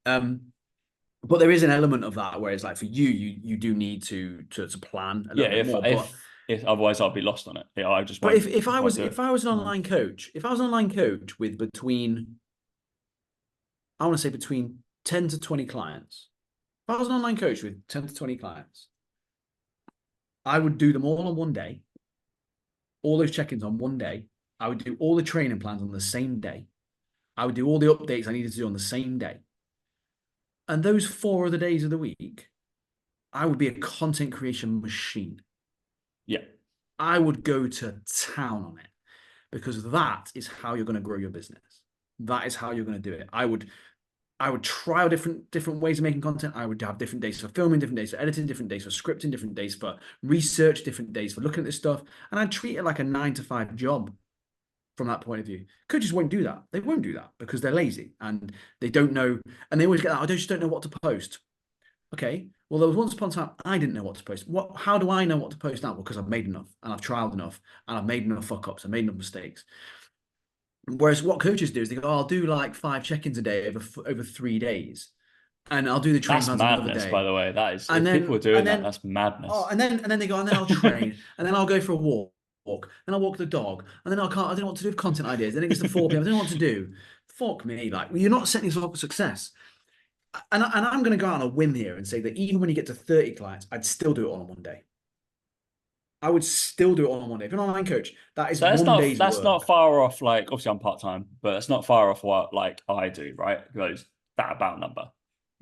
But there is an element of that where it's like for you do need to plan a little bit more. Otherwise, I'll be lost on it. Yeah, I just But won't. if I Won't was do it. if I was an online coach, if I was an online coach with between, I want to say between 10 to 20 clients. If I was an online coach with 10 to 20 clients, I would do them all on one day, all those check-ins on one day. I would do all the training plans on the same day. I would do all the updates I needed to do on the same day. And those 4 other days of the week, I would be a content creation machine. Yeah. I would go to town on it, because that is how you're going to grow your business. That is how you're going to do it. I would try out different ways of making content. I would have different days for filming, different days for editing, different days for scripting, different days for research, different days for looking at this stuff. And I'd treat it like a 9 to 5 job from that point of view. Coaches won't do that. They won't do that because they're lazy and they don't know. And they always get that, I just don't know what to post. Okay, well, there was once upon a time I didn't know what to post. How do I know what to post now? Because I've made enough and I've trialed enough and I've made enough fuck ups. I've made enough mistakes. Whereas what coaches do is they go, oh, I'll do like 5 check-ins a day over 3 days, and I'll do the training That's plans another madness, day. by the way. That is, And if people are then doing that, that's madness. oh, and then they go, and then I'll train, and then I'll go for a walk, then I'll walk the dog, and then I don't know what to do with content ideas. Then it gets to 4 p.m. I don't know what to do. Fuck me, like you're not setting yourself up for success. And I'm going to go out on a whim here and say that even when you get to 30 clients, I'd still do it all in one day. I would still do it all in one day. If you're an online coach, that is that's one day's that's work. not far off. Like, obviously, I'm part-time, but it's not far off what like I do, right? Because that about number.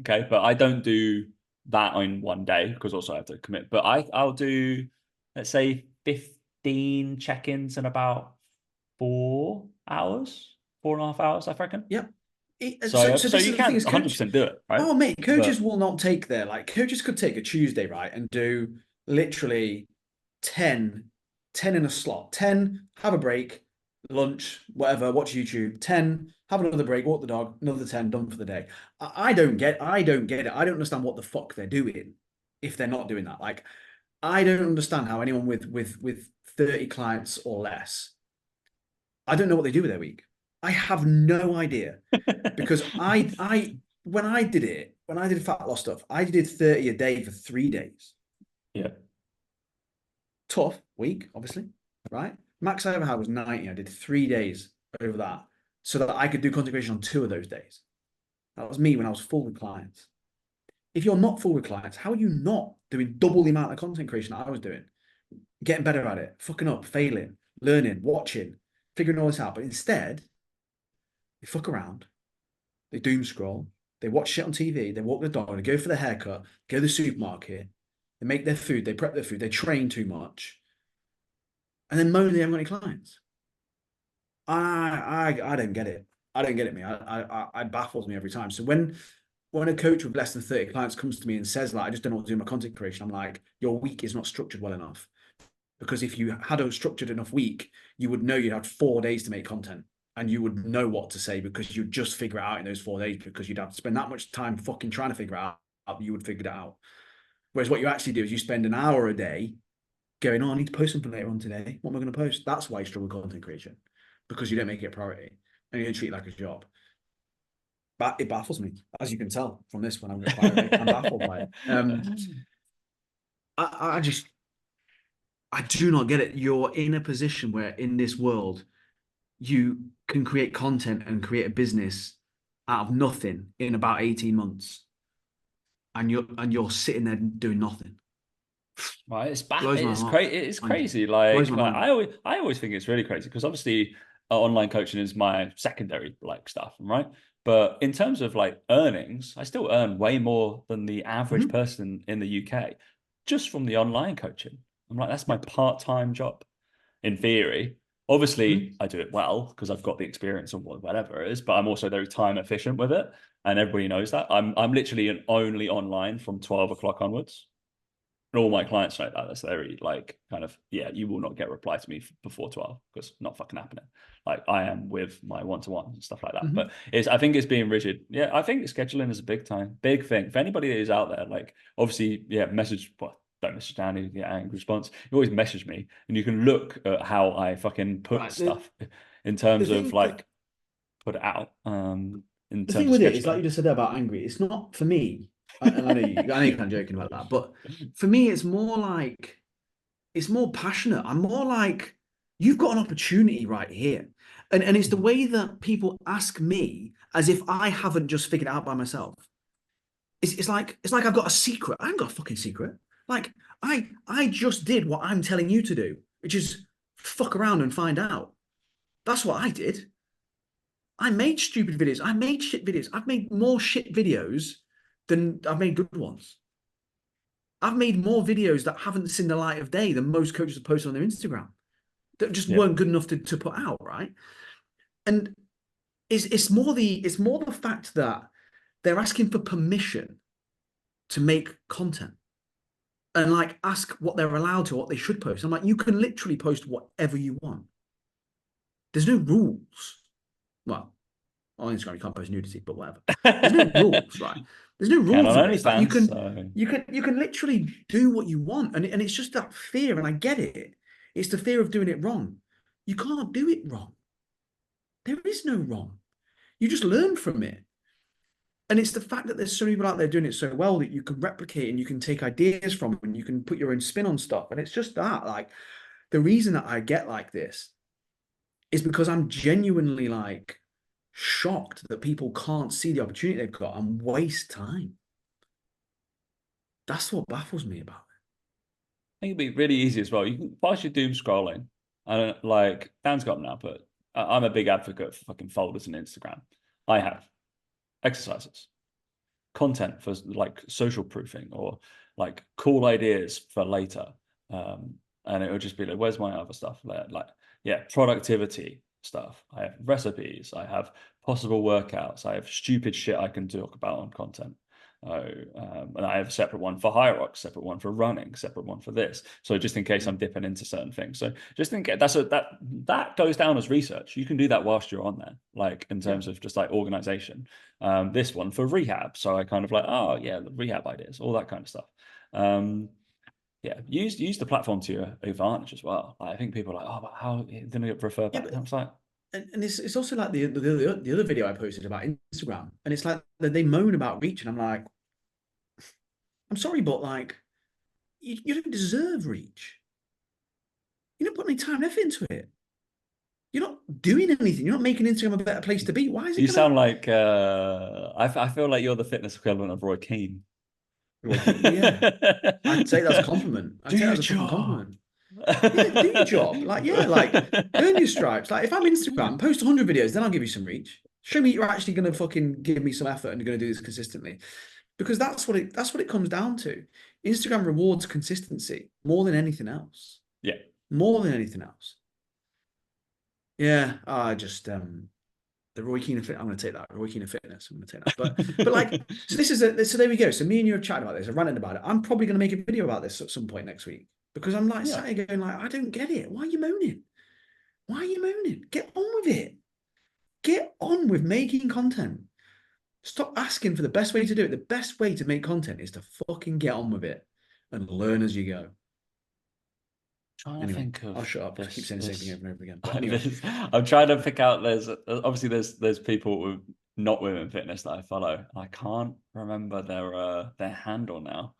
Okay, but I don't do that in one day because also I have to commit. But I'll do, let's say, 15 check-ins in about 4 hours, 4.5 hours, I reckon. Yep. So This you is the thing can is, 100% do it, right? oh mate, coaches But will not take coaches could take a Tuesday, right, and do literally 10 in a slot. 10, have a break, lunch, whatever, watch YouTube. 10, have another break, walk the dog, another 10, done for the day. I don't get it. I don't understand what the fuck they're doing if they're not doing that. Like, I don't understand how anyone with 30 clients or less, I don't know what they do with their week. I have no idea. Because when I did fat loss stuff, I did 30 a day for 3 days. yeah. Tough week, obviously, right? Max I ever had was 90. I did 3 days over that so that I could do content creation on 2 of those days. That was me when I was full with clients. If you're not full with clients, how are you not doing double the amount of content creation that I was doing? Getting better at it, fucking up, failing, learning, watching, figuring all this out. But instead, they fuck around, they doom scroll, they watch shit on TV, they walk the dog, they go for their haircut, go to the supermarket, they make their food, they prep their food, they train too much, and then moan they haven't got any clients. I don't get it. I don't get it, me. It baffles me every time. So when a coach with less than 30 clients comes to me and says, like, I just don't know what to do with my content creation, I'm like, your week is not structured well enough. Because if you had a structured enough week, you would know you'd have 4 days to make content. And you would know what to say because you'd just figure it out in those 4 days because you'd have to spend that much time fucking trying to figure it out. You would figure it out. Whereas what you actually do is you spend an hour a day going, oh, I need to post something later on today. What am I going to post? That's why you struggle with content creation, because you don't make it a priority and you don't treat it like a job. But it baffles me, as you can tell from this when I'm baffled by it. I do not get it. You're in a position where in this world, you can create content and create a business out of nothing in about 18 months. And you're sitting there doing nothing. Right, it's crazy. I always think it's really crazy because obviously online coaching is my secondary like stuff, right? But in terms of like earnings, I still earn way more than the average person in the UK just from the online coaching. I'm like, that's my part-time job in theory. Obviously, I do it well because I've got the experience and whatever it is, but I'm also very time efficient with it, and everybody knows that. I'm literally only online from 12 o'clock onwards. And all my clients know that. That's very like kind of, yeah, you will not get a reply to me before 12 because not fucking happening. Like I am with my one-to-one and stuff like that. But I think it's being rigid. Yeah, I think scheduling is a big thing. For anybody that is out there, like obviously, yeah, don't message down, you get angry response. You always message me and you can look at how I fucking put stuff in terms of like put it out. The thing with it is, like you just said about angry, it's not for me. And I know you're kind of joking about that, but for me, it's more like it's more passionate. I'm more like, you've got an opportunity right here. And it's the way that people ask me as if I haven't just figured it out by myself. It's like I've got a secret. I haven't got a fucking secret. Like I just did what I'm telling you to do, which is fuck around and find out. That's what I did. I made stupid videos. I made shit videos. I've made more shit videos than I've made good ones. I've made more videos that haven't seen the light of day than most coaches have posted on their Instagram that just weren't good enough to put out, right? And it's more the fact that they're asking for permission to make content and like ask what they're allowed to, what they should post. I'm like, you can literally post whatever you want. There's no rules. Well, on Instagram you can't post nudity, but whatever. There's no rules, right? There's no rules. Like you can literally do what you want, and it's just that fear, and I get it. It's the fear of doing it wrong. You can't do it wrong. There is no wrong. You just learn from it. And it's the fact that there's so many people out there doing it so well that you can replicate and you can take ideas from and you can put your own spin on stuff. And it's just that, like, the reason that I get like this is because I'm genuinely like shocked that people can't see the opportunity they've got and waste time. That's what baffles me about it. I think it'd be really easy as well. You can pass your doom scrolling. I don't like Dan's got them now, but I'm a big advocate for fucking folders and Instagram. I have exercises, content for like social proofing or like cool ideas for later. And it would just be like, where's my other stuff? Like, yeah, productivity stuff. I have recipes. I have possible workouts. I have stupid shit I can talk about on content. And I have a separate one for Hyrox, separate one for running, separate one for this. So just in case I'm dipping into certain things. So just in case that goes down as research. You can do that whilst you're on there, like in terms of just like organization. This one for rehab. So I kind of like, oh yeah, the rehab ideas, all that kind of stuff. Yeah, use the platform to your advantage as well. Like, I think people are like, oh, but how didn't I refer back? Yeah, like, and it's also like the other video I posted about Instagram, and it's like they moan about reach, and I'm like, I'm sorry, but like, you don't deserve reach. You don't put any time and effort into it. You're not doing anything. You're not making Instagram a better place to be. Why is it? You sound like I feel like you're the fitness equivalent of Roy Keane. Yeah, I'd say that's a compliment. I'd say that's a compliment. Yeah, do your job. Like, yeah, like earn your stripes. Like, if I'm Instagram, post 100 videos, then I'll give you some reach. Show me you're actually going to fucking give me some effort and you're going to do this consistently, because that's what it comes down to. Instagram rewards consistency more than anything else. Yeah, more than anything else. Yeah, I just the Roy Keane of I'm going to take that. Roy Keane of fitness. I'm going to take that. But like, so there we go. So me and you have chatted about this. I've ranted about it. I'm probably going to make a video about this at some point next week. Because I'm like sat here going like, I don't get it. Why are you moaning? Why are you moaning? Get on with it. Get on with making content. Stop asking for the best way to do it. The best way to make content is to fucking get on with it and learn as you go. Anyway, I'll shut up. I keep saying the same thing over and over again. But anyway. I'm trying to pick out. There's people with not women fitness that I follow. I can't remember their handle now.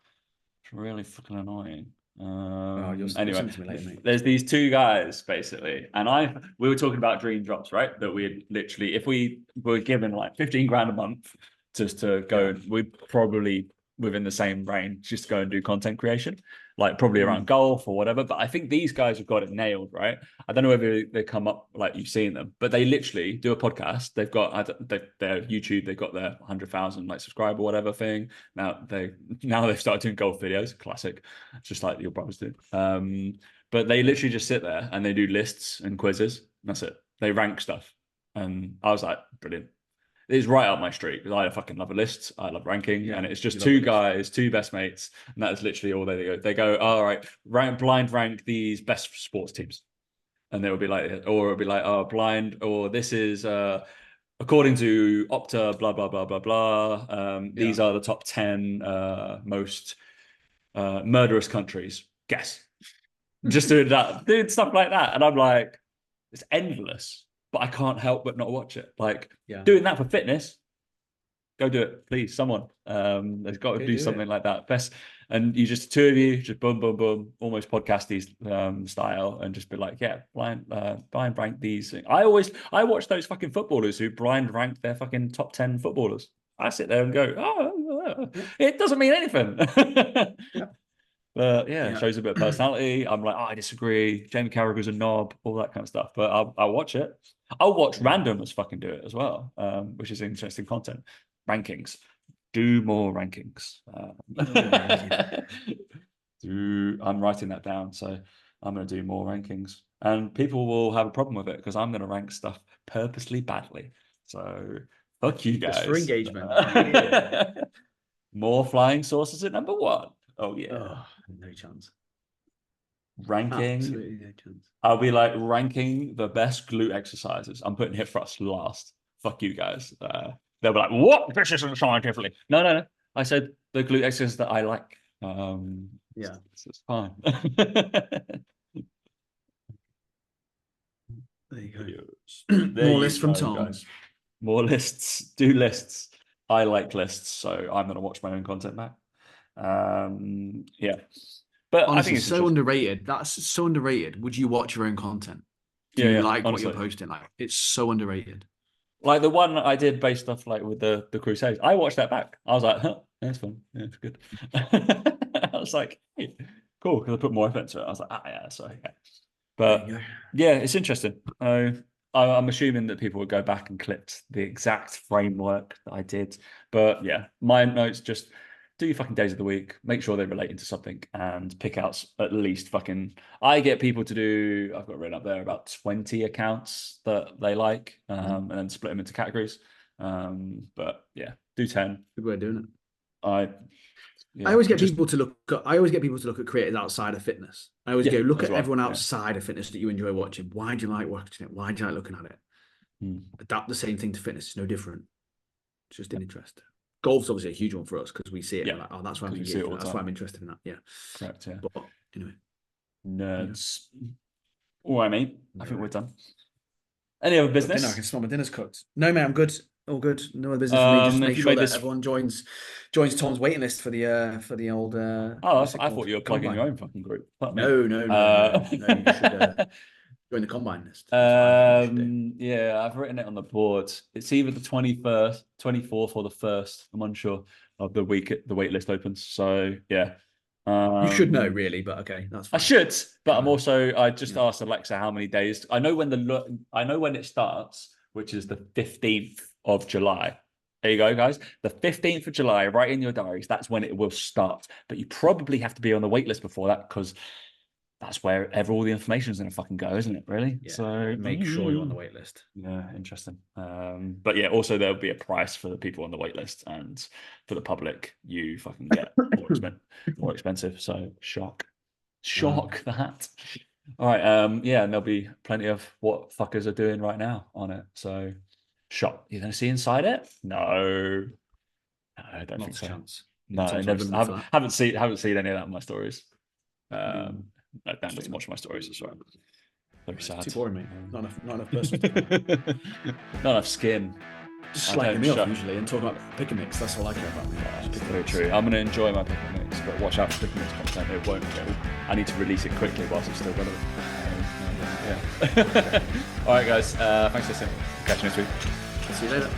It's really fucking annoying. Anyway, there's these two guys basically, and we were talking about dream drops, right? That we literally, if we were given like 15 grand a month just to go, we'd probably within the same range just go and do content creation, like probably around golf or whatever. But I think these guys have got it nailed, right? I don't know whether they come up like you've seen them, but they literally do a podcast. They've got their YouTube, they've got their 100,000 like subscriber whatever thing. Now they've started doing golf videos, classic, just like your brothers do. But they literally just sit there and they do lists and quizzes. That's it. They rank stuff, and I was like, brilliant. It's right up my street because I fucking love a list. I love ranking, and it's just two guys, two best mates, and that is literally all they go. They go, all right, blind rank these best sports teams, and they will be like, or it'll be like, oh, blind, or this is according to Opta, blah blah blah blah blah. These are the top 10 most murderous countries. Guess, just doing stuff like that, and I'm like, it's endless. But I can't help but not watch it. Like doing that for fitness, go do it, please. Someone, there's got to do something like that. Best. and you just two of you just boom, boom, boom, almost podcasty style, and just be like, yeah, blind rank these. I watch those fucking footballers who blind rank their fucking top 10 footballers. I sit there and go, oh, it doesn't mean anything. Yeah. But yeah, it shows a bit of personality. I'm like, oh, I disagree. Jamie Carragher's a knob, all that kind of stuff. But I'll watch it. I'll watch randomers fucking do it as well, which is interesting content. Rankings. Do more rankings. I'm writing that down, so I'm going to do more rankings. And people will have a problem with it because I'm going to rank stuff purposely badly. So fuck you guys. Just for engagement. More flying saucers at number 1. Oh yeah. Oh, no chance. Ranking. Absolutely no chance. I'll be like ranking the best glute exercises. I'm putting hip thrust last. Fuck you guys. They'll be like, what? This isn't scientifically. No. I said the glute exercises that I like. Yeah. It's fine. There you go. More lists from Tom. Guys. More lists. Do lists. I like lists, so I'm going to watch my own content back. Yeah. But honestly, I think it's so underrated. That's so underrated. Would you watch your own content? Do you like honestly. What you're posting? Like, it's so underrated. Like the one I did based off like with the Crusades, I watched that back. I was like, huh, that's fun. Yeah, it's good. I was like, hey, cool, because I put more effort into it. I was like, yeah, so yeah. But yeah, it's interesting. I'm assuming that people would go back and clip the exact framework that I did. But yeah, my notes just do your fucking days of the week, make sure they relate into something, and pick out at least fucking. I get people to do, I've got written up there about 20 accounts that they like, and then split them into categories. But yeah, do 10. Good way of doing it. I always get people to look. I always get people to look at creators outside of fitness. I always go look at everyone outside of fitness that you enjoy watching. Why do you like watching it? Why do you like looking at it? Adapt the same thing to fitness. It's no different. It's just an interest. Golf's obviously a huge one for us because we see it. Like, oh, that's why I'm engaged. That's why I'm interested in that. Yeah. Correct. Yeah. But anyway, nerds. All right, mate. I think we're done. Any other business? I can smell my dinner's cooked. No, mate, I'm good. All good. No other business for me. Just make sure that everyone joins Tom's waiting list for the old. I thought you were plugging your own fucking group. No. You should join the combine list. Yeah, I've written it on the board. It's either the 21st, 24th, or the 1st. I'm unsure of the week the wait list opens. So yeah. You should know really, but okay, that's fine. I should, but I just asked Alexa how many days. I know when it starts, which is the 15th of July. There you go, guys. The 15th of July, right in your diaries. That's when it will start. But you probably have to be on the wait list before that because that's where all the information is going to fucking go, isn't it? Really? Yeah, so make sure you're on the wait list. Yeah, interesting. But yeah, also there'll be a price for the people on the wait list, and for the public, you fucking get more expensive. So shock that. All right. Yeah, and there'll be plenty of what fuckers are doing right now on it. So shock. You're going to see inside it? No, I don't think so. Chance. No, I haven't seen any of that in my stories. Dan doesn't watch my stories as well. Very sad. Too boring, mate. Not enough person. Not enough skin. Just slacking me off usually and talking about pick and mix. That's all I care about. That's very true. I'm going to enjoy my pick and mix, but watch out for pick and mix content. It won't go. I need to release it quickly whilst it's still relevant. Yeah. All right, guys. Thanks for listening. Catch you next week. See you later.